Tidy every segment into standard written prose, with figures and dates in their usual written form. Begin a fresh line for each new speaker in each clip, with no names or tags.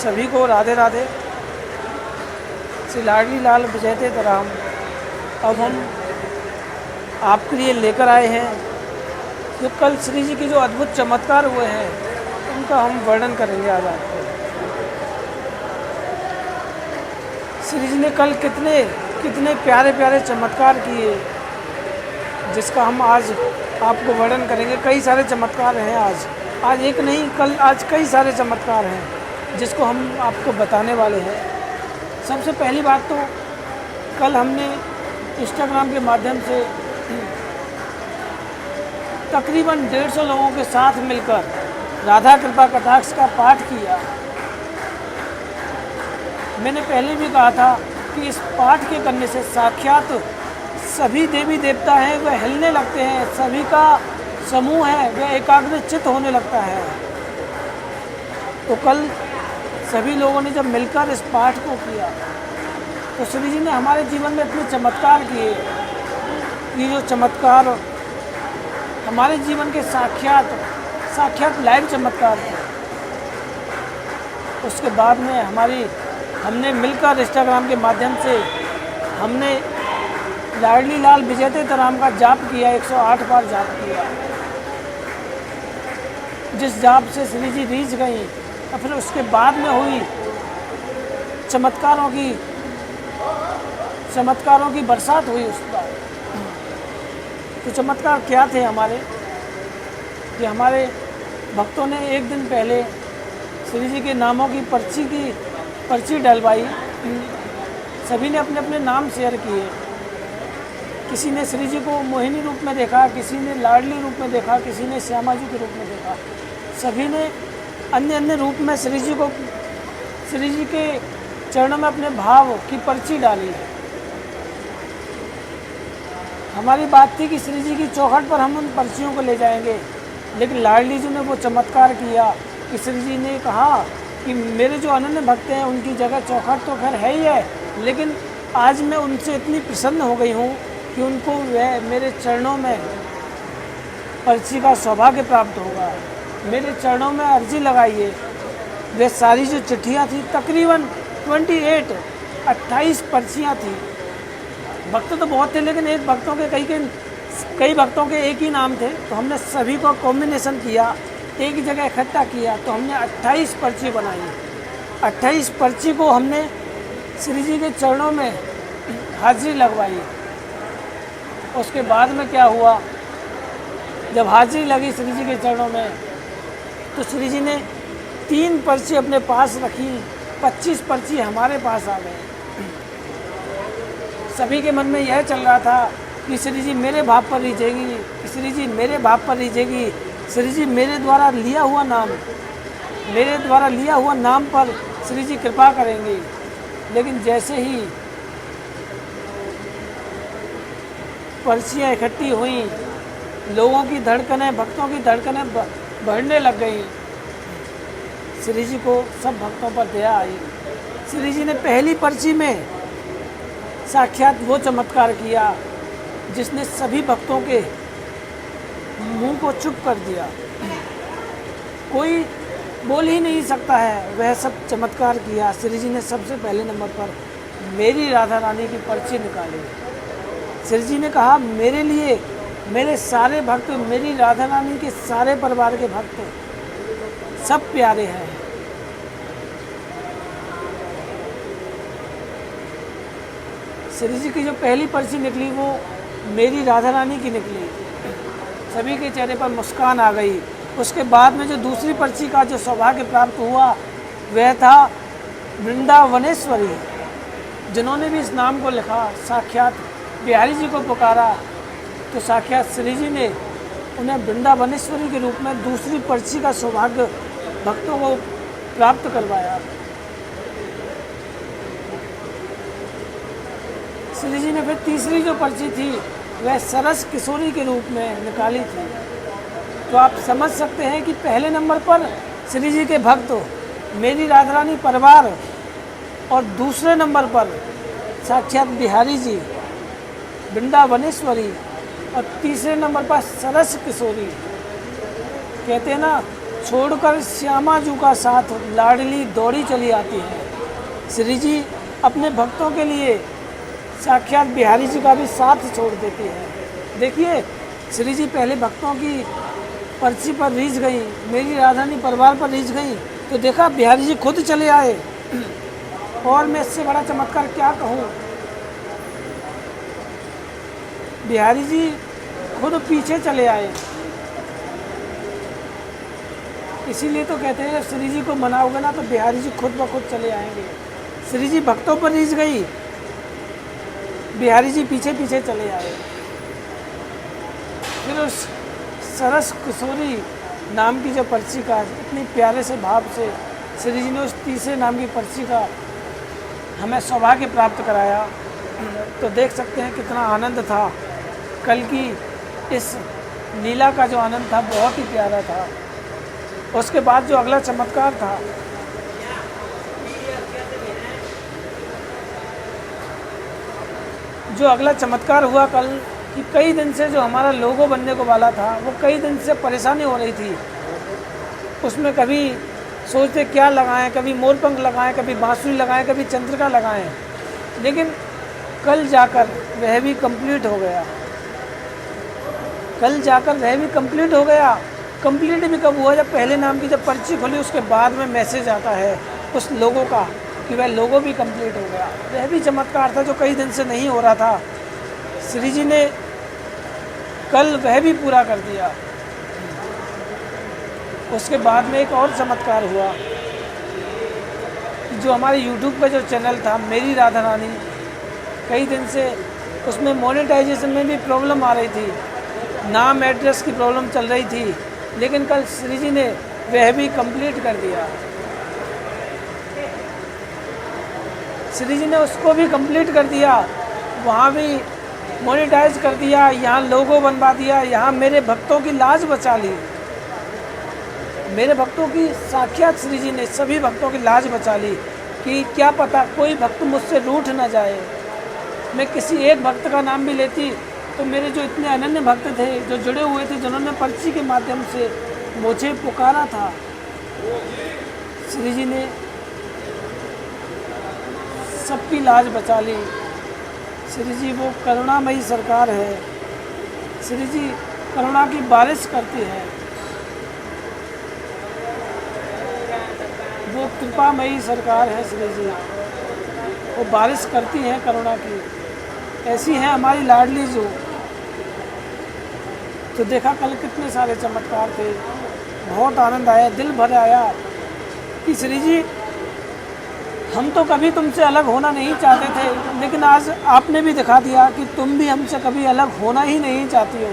सभी को राधे राधे। श्री लाडली लाल विजयते तराम। अब हम आपके लिए लेकर आए हैं जो कल श्री जी के जो अद्भुत चमत्कार हुए हैं उनका हम वर्णन करेंगे आज आपको। श्री जी ने कल कितने कितने प्यारे प्यारे चमत्कार किए जिसका हम आज आपको वर्णन करेंगे। कई सारे चमत्कार हैं आज एक नहीं, कल आज कई सारे चमत्कार हैं जिसको हम आपको बताने वाले हैं। सबसे पहली बात तो कल हमने इंस्टाग्राम के माध्यम से तकरीबन 150 लोगों के साथ मिलकर राधा कृपा कटाक्ष का पाठ किया। मैंने पहले भी कहा था कि इस पाठ के करने से साक्षात सभी देवी देवता हैं वह हिलने लगते हैं, सभी का समूह है वह एकाग्रचित्त होने लगता है। तो कल सभी लोगों ने जब मिलकर इस पाठ को किया तो श्री जी ने हमारे जीवन में इतने चमत्कार किए। ये जो चमत्कार हमारे जीवन के साक्षात लाइव चमत्कार थे। उसके बाद में हमने मिलकर इंस्टाग्राम के माध्यम से हमने लाडली लाल विजयते तराम का जाप किया, 108 बार जाप किया। जिस जाप से श्री जी रीझ गई और फिर उसके बाद में हुई चमत्कारों की बरसात हुई उस बार। तो चमत्कार क्या थे हमारे कि हमारे भक्तों ने एक दिन पहले श्री जी के नामों की पर्ची डलवाई। सभी ने अपने अपने नाम शेयर किए। किसी ने श्री जी को मोहिनी रूप में देखा, किसी ने लाडली रूप में देखा, किसी ने श्यामा जी के रूप में देखा। सभी ने अन्य अन्य रूप में श्री जी के चरणों में अपने भाव की पर्ची डाली। हमारी बात थी कि श्री जी की चौखट पर हम उन पर्चियों को ले जाएंगे, लेकिन लाडली जी ने वो चमत्कार किया कि श्री जी ने कहा कि मेरे जो अनन्य भक्त हैं उनकी जगह चौखट तो खैर है ही है, लेकिन आज मैं उनसे इतनी प्रसन्न हो गई हूँ कि उनको वह मेरे चरणों में पर्ची का सौभाग्य प्राप्त होगा। मेरे चरणों में अर्जी लगाइए। वे सारी जो चिट्ठियाँ थी तकरीबन 28 पर्चियाँ थी। भक्त तो बहुत थे लेकिन कई भक्तों के एक ही नाम थे, तो हमने सभी को कॉम्बिनेशन किया, एक ही जगह इकट्ठा किया, तो हमने 28 पर्ची बनाई। 28 पर्ची को हमने श्री जी के चरणों में हाजिरी लगवाई। उसके बाद में क्या हुआ, जब हाजिरी लगी श्री जी के चरणों में तो श्री जी ने 3 पर्ची अपने पास रखी, 25 पर्ची हमारे पास आ गए। सभी के मन में यह चल रहा था कि श्री जी मेरे भाव पर रीझेगी, श्री जी मेरे भाव पर रीझेगी, श्री जी मेरे द्वारा लिया हुआ नाम पर श्री जी कृपा करेंगे। लेकिन जैसे ही पर्चियाँ इकट्ठी हुई, लोगों की धड़कनें, भक्तों की धड़कनें बढ़ने लग गई। श्री जी को सब भक्तों पर दया आई। श्री जी ने पहली पर्ची में साक्षात वो चमत्कार किया जिसने सभी भक्तों के मुंह को चुप कर दिया। कोई बोल ही नहीं सकता है, वह सब चमत्कार किया। श्री जी ने सबसे पहले नंबर पर मेरी राधा रानी की पर्ची निकाली। श्री जी ने कहा मेरे लिए मेरे सारे भक्त, मेरी राधा रानी के सारे परिवार के भक्त सब प्यारे हैं। श्री जी की जो पहली पर्ची निकली वो मेरी राधा रानी की निकली। सभी के चेहरे पर मुस्कान आ गई। उसके बाद में जो दूसरी पर्ची का जो सौभाग्य प्राप्त हुआ वह था वृंदावनेश्वरी। जिन्होंने भी इस नाम को लिखा, साक्षात बिहारी जी को पुकारा, तो साक्षात श्री जी ने उन्हें वृंदावनेश्वरी के रूप में दूसरी पर्ची का सौभाग्य भक्तों को प्राप्त करवाया। श्री जी ने फिर तीसरी जो पर्ची थी वह सरस किशोरी के रूप में निकाली थी। तो आप समझ सकते हैं कि पहले नंबर पर श्री जी के भक्त, मेरी राधा रानी परिवार, और दूसरे नंबर पर साक्षात बिहारी जी, वृंदावनेश्वरी, और तीसरे नंबर पर सरस किशोरी। कहते हैं ना छोड़कर श्यामा जू का साथ लाडली दौड़ी चली आती है। श्री जी अपने भक्तों के लिए साक्षात बिहारी जी का भी साथ छोड़ देती है। देखिए, श्री जी पहले भक्तों की पर्ची पर रीझ गई, मेरी राधारानी परिवार पर रीझ गई, तो देखा बिहारी जी खुद चले आए। और मैं इससे बड़ा चमत्कार क्या कहूँ, बिहारी जी खुद पीछे चले आए। इसीलिए तो कहते हैं श्री जी को मनाओगे ना तो बिहारी जी खुद ब खुद चले आएंगे। श्री जी भक्तों पर रीझ गई, बिहारी जी पीछे पीछे चले आए। फिर उस सरस किशोरी नाम की जो पर्ची का इतनी प्यारे से भाव से श्री जी ने उस तीसरे नाम की पर्ची का हमें सौभाग्य प्राप्त कराया, तो देख सकते हैं कितना आनंद था। कल की इस लीला का जो आनंद था बहुत ही प्यारा था। उसके बाद जो अगला चमत्कार था, जो अगला चमत्कार हुआ कल, कि कई दिन से जो हमारा लोगो बनने को वाला था वो कई दिन से परेशानी हो रही थी। उसमें कभी सोचते क्या लगाएं, कभी मोरपंख लगाएं, कभी बांसुरी लगाएं, कभी चंद्रिका लगाएं, लेकिन कल जाकर वह भी कंप्लीट हो गया। कल जाकर वह भी कंप्लीट हो गया। कंप्लीट भी कब हुआ, जब पहले नाम की जब पर्ची खोली उसके बाद में मैसेज आता है उस लोगों का कि वह लोगो भी कंप्लीट हो गया। वह भी चमत्कार था जो कई दिन से नहीं हो रहा था। श्री जी ने कल वह भी पूरा कर दिया। उसके बाद में एक और चमत्कार हुआ, जो हमारे YouTube पे जो चैनल था मेरी राधारानी, कई दिन से उसमें मोनेटाइजेशन में भी प्रॉब्लम आ रही थी, नाम एड्रेस की प्रॉब्लम चल रही थी, लेकिन कल श्री जी ने वह भी कंप्लीट कर दिया। श्री जी ने उसको भी कंप्लीट कर दिया, वहाँ भी मोनेटाइज कर दिया, यहाँ लोगो बनवा दिया, यहाँ मेरे भक्तों की लाज बचा ली। मेरे भक्तों की साक्षात श्री जी ने सभी भक्तों की लाज बचा ली कि क्या पता कोई भक्त मुझसे रूठ ना जाए। मैं किसी एक भक्त का नाम भी लेती तो मेरे जो इतने अनन्य भक्त थे जो जुड़े हुए थे, जिन्होंने पर्ची के माध्यम से मुझे पुकारा था, श्री जी ने सबकी लाज बचा ली। श्री जी वो करुणामयी सरकार है। श्री जी करुणा की बारिश करती है, वो कृपामयी सरकार है। श्री जी वो बारिश करती है करुणा की। ऐसी है हमारी लाडली जो। तो देखा कल कितने सारे चमत्कार थे, बहुत आनंद आया, दिल भर आया कि श्री जी हम तो कभी तुमसे अलग होना नहीं चाहते थे, लेकिन आज आपने भी दिखा दिया कि तुम भी हमसे कभी अलग होना ही नहीं चाहती हो।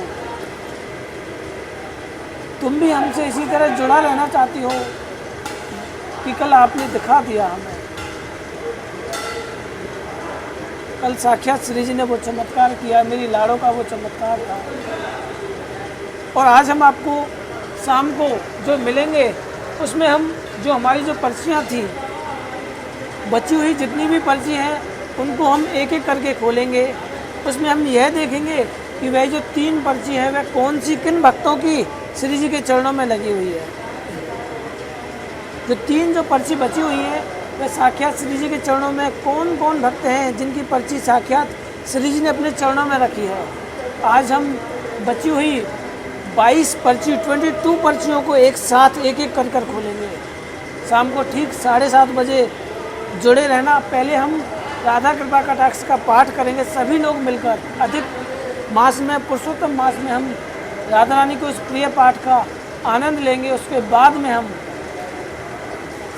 तुम भी हमसे इसी तरह जुड़ा रहना चाहती हो कि कल आपने दिखा दिया हमें। कल साक्षात श्री जी ने वो चमत्कार किया, मेरी लाड़ों का वो चमत्कार था। और आज हम आपको शाम को जो मिलेंगे उसमें हम जो हमारी जो पर्चियाँ थी, बची हुई जितनी भी पर्ची हैं उनको हम एक एक करके खोलेंगे। उसमें हम यह देखेंगे कि वह जो 3 पर्ची है वह कौन सी किन भक्तों की श्री जी के चरणों में लगी हुई है। जो 3 जो पर्ची बची हुई है वह साक्षात श्री जी के चरणों में कौन कौन भक्त हैं जिनकी पर्ची साक्षात श्री जी ने अपने चरणों में रखी है। आज हम बची हुई 22 पर्ची 22 पर्चियों को एक साथ एक एक कर खोलेंगे। शाम को ठीक 7:30 बजे जुड़े रहना। पहले हम राधा कृपा कटाक्ष का पाठ करेंगे सभी लोग मिलकर। अधिक मास में, पुरुषोत्तम मास में हम राधा रानी के उस प्रिय पाठ का आनंद लेंगे। उसके बाद में हम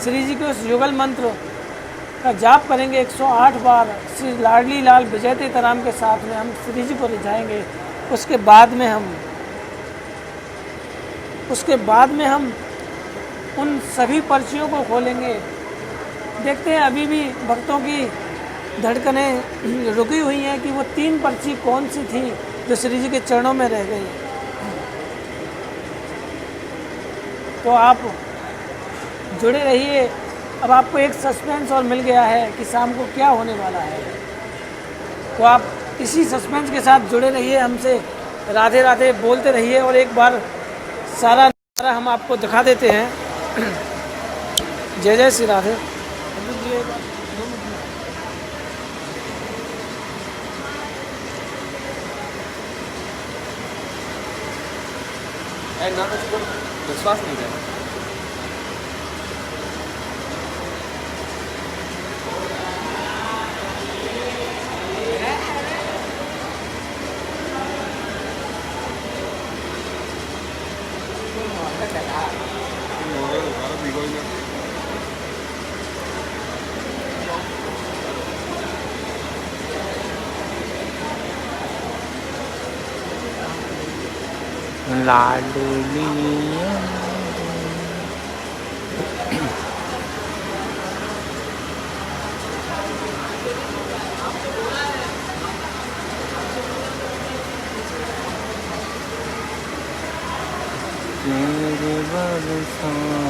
श्री जी के उस युगल मंत्र का जाप करेंगे 108 बार श्री लाडली लाल विजय तीर्थराम के साथ में हम श्री जी को रिझाएंगे। उसके बाद में हम उन सभी पर्चियों को खोलेंगे। देखते हैं अभी भी भक्तों की धड़कनें रुकी हुई हैं कि वो 3 पर्ची कौन सी थी जो श्री जी के चरणों में रह गई। तो आप जुड़े रहिए। अब आपको एक सस्पेंस और मिल गया है कि शाम को क्या होने वाला है, तो आप इसी सस्पेंस के साथ जुड़े रहिए, हमसे राधे राधे बोलते रहिए और एक बार सारा हम आपको दिखा देते हैं। जय जय श्री राधे।
विश्वास नहीं है।
लाडली तेरे बरसाने